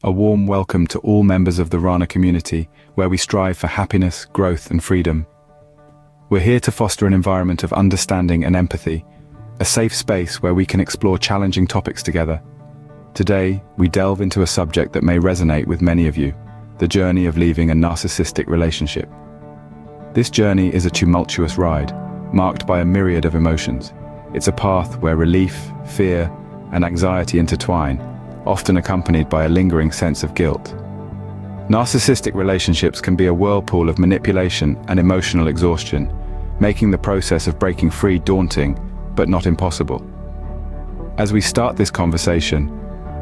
A warm welcome to all members of the RANA community, where we strive for happiness, growth, and freedom. We're here to foster an environment of understanding and empathy, a safe space where we can explore challenging topics together. Today, we delve into a subject that may resonate with many of you, the journey of leaving a narcissistic relationship. This journey is a tumultuous ride, marked by a myriad of emotions. It's a path where relief, fear, and anxiety intertwine, often accompanied by a lingering sense of guilt. Narcissistic relationships can be a whirlpool of manipulation and emotional exhaustion, making the process of breaking free daunting, but not impossible. As we start this conversation,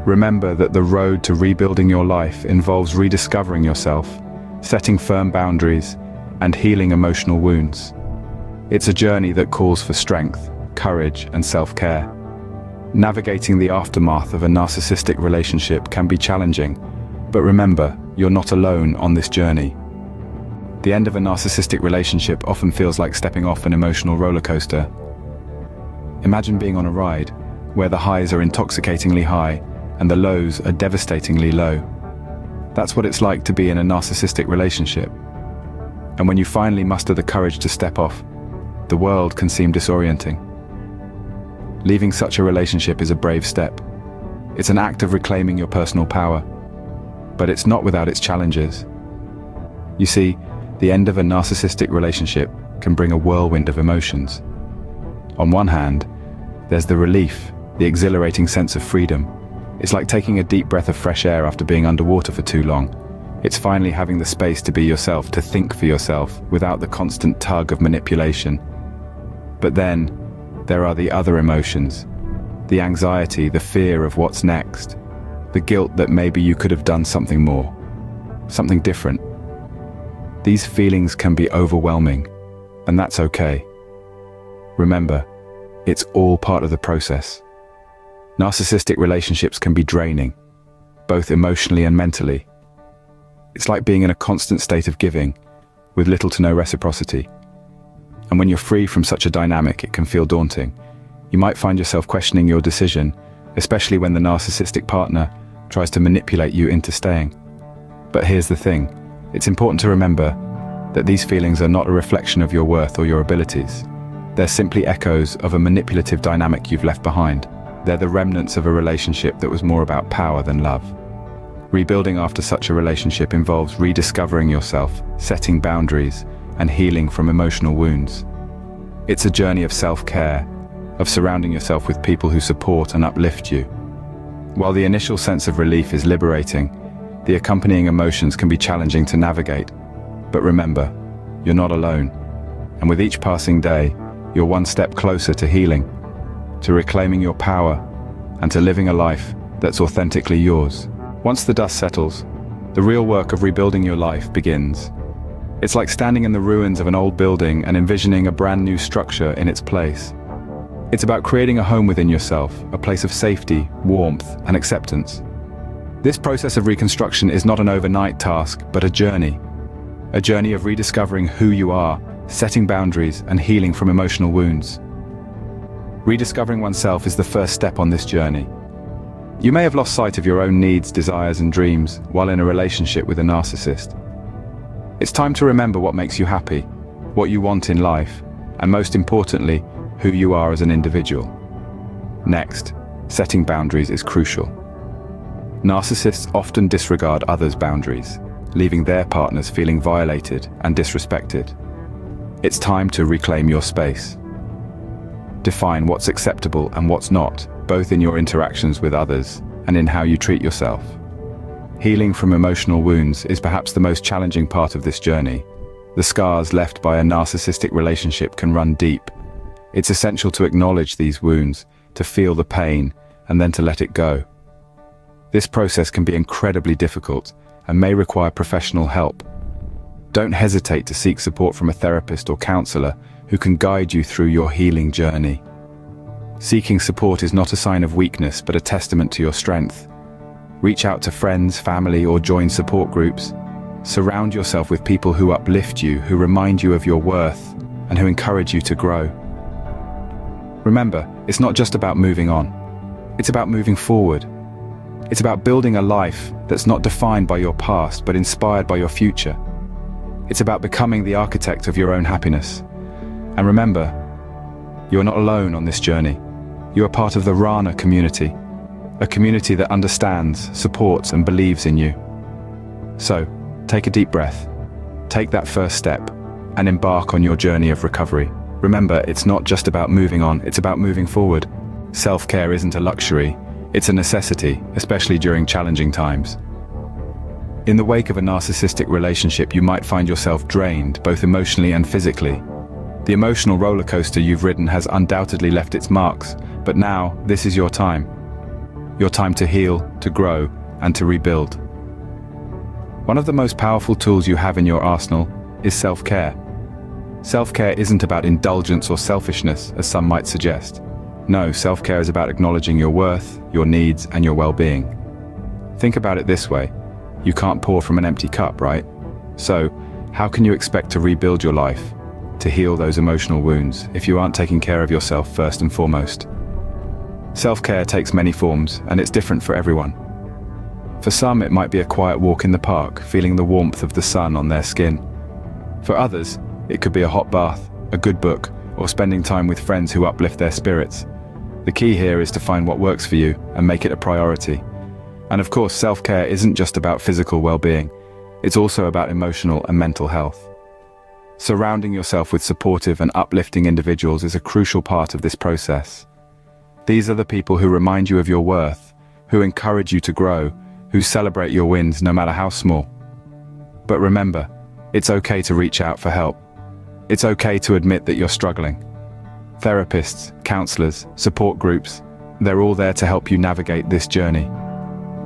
remember that the road to rebuilding your life involves rediscovering yourself, setting firm boundaries, and healing emotional wounds. It's a journey that calls for strength, courage, and self-care. Navigating the aftermath of a narcissistic relationship can be challenging, but remember, you're not alone on this journey. The end of a narcissistic relationship often feels like stepping off an emotional roller coaster. Imagine being on a ride, where the highs are intoxicatingly high and the lows are devastatingly low. That's what it's like to be in a narcissistic relationship. And when you finally muster the courage to step off, the world can seem disorienting. Leaving such a relationship is a brave step. It's an act of reclaiming your personal power. But it's not without its challenges. You see, the end of a narcissistic relationship can bring a whirlwind of emotions. On one hand, there's the relief, the exhilarating sense of freedom. It's like taking a deep breath of fresh air after being underwater for too long. It's finally having the space to be yourself, to think for yourself, without the constant tug of manipulation. But then, there are the other emotions, the anxiety, the fear of what's next, the guilt that maybe you could have done something more, something different. These feelings can be overwhelming, and that's okay. Remember, it's all part of the process. Narcissistic relationships can be draining, both emotionally and mentally. It's like being in a constant state of giving, with little to no reciprocity. And when you're free from such a dynamic, it can feel daunting. You might find yourself questioning your decision, especially when the narcissistic partner tries to manipulate you into staying. But here's the thing, it's important to remember that these feelings are not a reflection of your worth or your abilities. They're simply echoes of a manipulative dynamic you've left behind. They're the remnants of a relationship that was more about power than love. Rebuilding after such a relationship involves rediscovering yourself, setting boundaries, and healing from emotional wounds. It's a journey of self-care, of surrounding yourself with people who support and uplift you. While the initial sense of relief is liberating, the accompanying emotions can be challenging to navigate. But remember, you're not alone. And with each passing day, you're one step closer to healing, to reclaiming your power, and to living a life that's authentically yours. Once the dust settles, the real work of rebuilding your life begins. It's like standing in the ruins of an old building and envisioning a brand new structure in its place. It's about creating a home within yourself, a place of safety, warmth, and acceptance. This process of reconstruction is not an overnight task, but a journey of rediscovering who you are, setting boundaries, and healing from emotional wounds. Rediscovering oneself is the first step on this journey. You may have lost sight of your own needs, desires, and dreams while in a relationship with a narcissist. It's time to remember what makes you happy, what you want in life, and most importantly, who you are as an individual. Next, setting boundaries is crucial. Narcissists often disregard others' boundaries, leaving their partners feeling violated and disrespected. It's time to reclaim your space. Define what's acceptable and what's not, both in your interactions with others and in how you treat yourself. Healing from emotional wounds is perhaps the most challenging part of this journey. The scars left by a narcissistic relationship can run deep. It's essential to acknowledge these wounds, to feel the pain, and then to let it go. This process can be incredibly difficult and may require professional help. Don't hesitate to seek support from a therapist or counselor who can guide you through your healing journey. Seeking support is not a sign of weakness, but a testament to your strength. Reach out to friends, family, or join support groups. Surround yourself with people who uplift you, who remind you of your worth, and who encourage you to grow. Remember, it's not just about moving on. It's about moving forward. It's about building a life that's not defined by your past, but inspired by your future. It's about becoming the architect of your own happiness. And remember, you are not alone on this journey. You are part of the RANA community, a community that understands, supports, and believes in you. So, take a deep breath, take that first step, and embark on your journey of recovery. Remember, it's not just about moving on, it's about moving forward. Self-care isn't a luxury, it's a necessity, especially during challenging times. In the wake of a narcissistic relationship, you might find yourself drained, both emotionally and physically. The emotional roller coaster you've ridden has undoubtedly left its marks, but now, this is your time. Your time to heal, to grow, and to rebuild. One of the most powerful tools you have in your arsenal is self-care. Self-care isn't about indulgence or selfishness, as some might suggest. No, self-care is about acknowledging your worth, your needs, and your well-being. Think about it this way. You can't pour from an empty cup, right? So, how can you expect to rebuild your life, to heal those emotional wounds, if you aren't taking care of yourself first and foremost? Self-care takes many forms, and it's different for everyone. For some, it might be a quiet walk in the park, feeling the warmth of the sun on their skin. For others, it could be a hot bath, a good book, or spending time with friends who uplift their spirits. The key here is to find what works for you and make it a priority. And of course, self-care isn't just about physical well-being. It's also about emotional and mental health. Surrounding yourself with supportive and uplifting individuals is a crucial part of this process. These are the people who remind you of your worth, who encourage you to grow, who celebrate your wins no matter how small. But remember, it's okay to reach out for help. It's okay to admit that you're struggling. Therapists, counselors, support groups, they're all there to help you navigate this journey.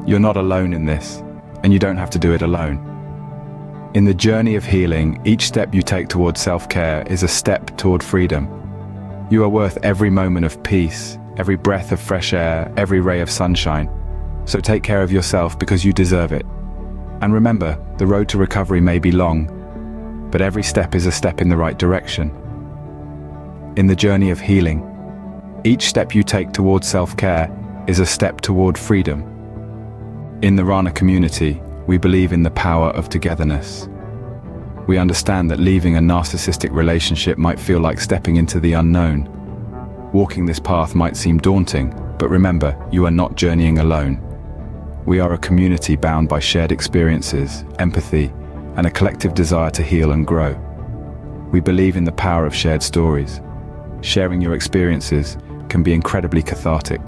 You're not alone in this, and you don't have to do it alone. In the journey of healing, each step you take towards self-care is a step toward freedom. You are worth every moment of peace, every breath of fresh air, every ray of sunshine. So take care of yourself because you deserve it. And remember, the road to recovery may be long, but every step is a step in the right direction. In the journey of healing, each step you take towards self-care is a step toward freedom. In the RANA community, we believe in the power of togetherness. We understand that leaving a narcissistic relationship might feel like stepping into the unknown. Walking this path might seem daunting, but remember, you are not journeying alone. We are a community bound by shared experiences, empathy, and a collective desire to heal and grow. We believe in the power of shared stories. Sharing your experiences can be incredibly cathartic.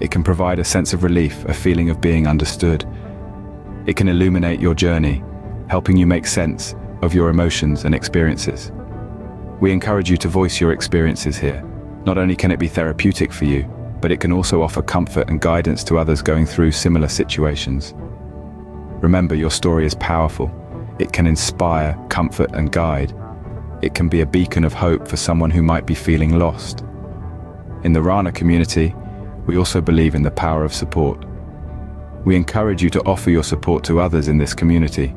It can provide a sense of relief, a feeling of being understood. It can illuminate your journey, helping you make sense of your emotions and experiences. We encourage you to voice your experiences here. Not only can it be therapeutic for you, but it can also offer comfort and guidance to others going through similar situations. Remember, your story is powerful. It can inspire, comfort, and guide. It can be a beacon of hope for someone who might be feeling lost. In the RANA community, we also believe in the power of support. We encourage you to offer your support to others in this community.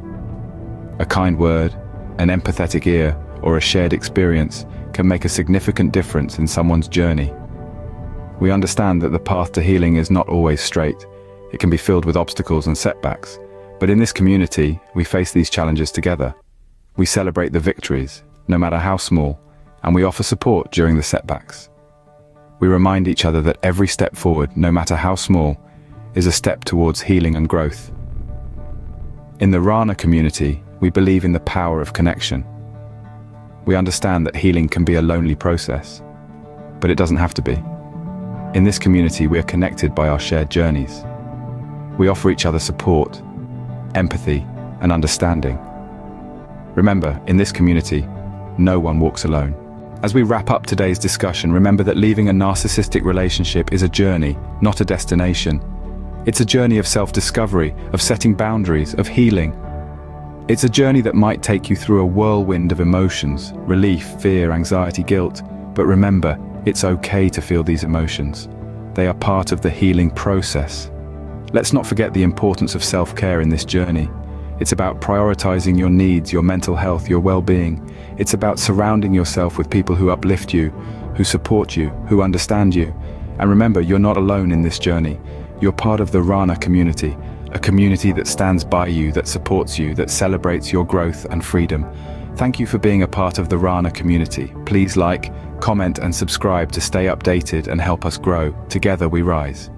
A kind word, an empathetic ear, or a shared experience can make a significant difference in someone's journey. We understand that the path to healing is not always straight. It can be filled with obstacles and setbacks. But in this community, we face these challenges together. We celebrate the victories, no matter how small, and we offer support during the setbacks. We remind each other that every step forward, no matter how small, is a step towards healing and growth. In the RANA community, we believe in the power of connection. We understand that healing can be a lonely process, but it doesn't have to be. In this community, we are connected by our shared journeys. We offer each other support, empathy, and understanding. Remember, in this community, no one walks alone. As we wrap up today's discussion, remember that leaving a narcissistic relationship is a journey, not a destination. It's a journey of self-discovery, of setting boundaries, of healing. It's a journey that might take you through a whirlwind of emotions, relief, fear, anxiety, guilt. But remember, it's okay to feel these emotions. They are part of the healing process. Let's not forget the importance of self-care in this journey. It's about prioritizing your needs, your mental health, your well-being. It's about surrounding yourself with people who uplift you, who support you, who understand you. And remember, you're not alone in this journey. You're part of the RANA community, a community that stands by you, that supports you, that celebrates your growth and freedom. Thank you for being a part of the RANA community. Please like, comment and subscribe to stay updated and help us grow. Together we rise.